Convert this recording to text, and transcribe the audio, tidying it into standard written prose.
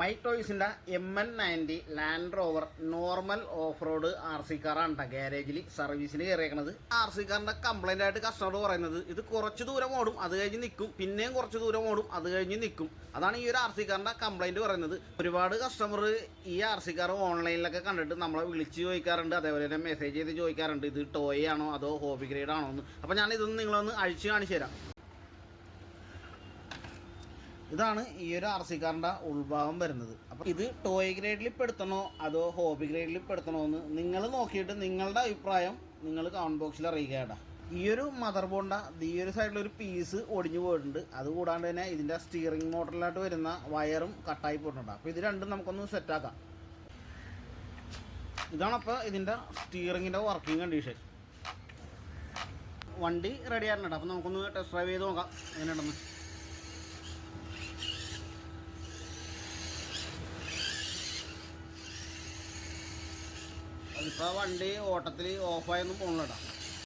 Mic ടോയ്സിൻ്റെ MN90 Land Rover normal off road RC കാറാണ് കേട്ടോ ഗാരേജിൽ സർവീസിന് കയറിയേക്കണത്. RC കാറിൻ്റെ കംപ്ലൈൻ്റ് ആയിട്ട് കസ്റ്റമർ പറയുന്നത് ഇത് കുറച്ച് ദൂരം ഓടും, അത് കഴിഞ്ഞ് നിൽക്കും, പിന്നെയും കുറച്ച് ദൂരം ഓടും, അത് കഴിഞ്ഞ് നിൽക്കും. അതാണ് ഈ ഒരു RC കാറിൻ്റെ കംപ്ലൈൻറ്റ് പറയുന്നത്. ഒരുപാട് കസ്റ്റമർ ഈ RC കാർ ഓൺലൈനിലൊക്കെ കണ്ടിട്ട് നമ്മളെ വിളിച്ച് ചോദിക്കാറുണ്ട്, അതേപോലെ തന്നെ മെസ്സേജ് ചെയ്ത് ചോദിക്കാറുണ്ട് ഇത് ടോയ് ആണോ അതോ ഹോബി ഗ്രേഡ് ആണോ എന്ന്. അപ്പോൾ ഞാൻ ഇതൊന്ന് നിങ്ങളൊന്ന് അഴിച്ച് കാണിച്ചു തരാം. ഇതാണ് ഈ ഒരു RC കാറിൻ്റെ ഉൾഭാഗം വരുന്നത്. അപ്പോൾ ഇത് ടോയ് ഗ്രേഡിൽ പെടുത്തണോ അതോ ഹോബി ഗ്രേഡിൽ പെടുത്തണോ എന്ന് നിങ്ങൾ നോക്കിയിട്ട് നിങ്ങളുടെ അഭിപ്രായം നിങ്ങൾ കമൻറ്റ് ബോക്സിൽ അറിയിക്കുക. ഈ ഒരു മദർ ബോണ്ട ഈ ഒരു സൈഡിലൊരു പീസ് ഒടിഞ്ഞു പോയിട്ടുണ്ട്. അതുകൂടാണ്ട് തന്നെ ഇതിൻ്റെ സ്റ്റിയറിംഗ് മോട്ടറിലായിട്ട് വരുന്ന വയറും കട്ടായി പോയിട്ടുണ്ട്. അപ്പോൾ ഇത് രണ്ടും നമുക്കൊന്ന് സെറ്റാക്കാം. ഇതാണപ്പോൾ ഇതിൻ്റെ സ്റ്റിയറിങ്ങിൻ്റെ വർക്കിംഗ് കണ്ടീഷൻ. വണ്ടി റെഡി ആയിട്ടുണ്ട്. അപ്പോൾ നമുക്കൊന്ന് ടെസ്റ്റ് ഡ്രൈവ് ചെയ്ത് നോക്കാം എങ്ങനെയുണ്ടെന്ന്. അതിപ്പോൾ വണ്ടി ഓട്ടത്തിൽ ഓഫായൊന്നും പോകണില്ല.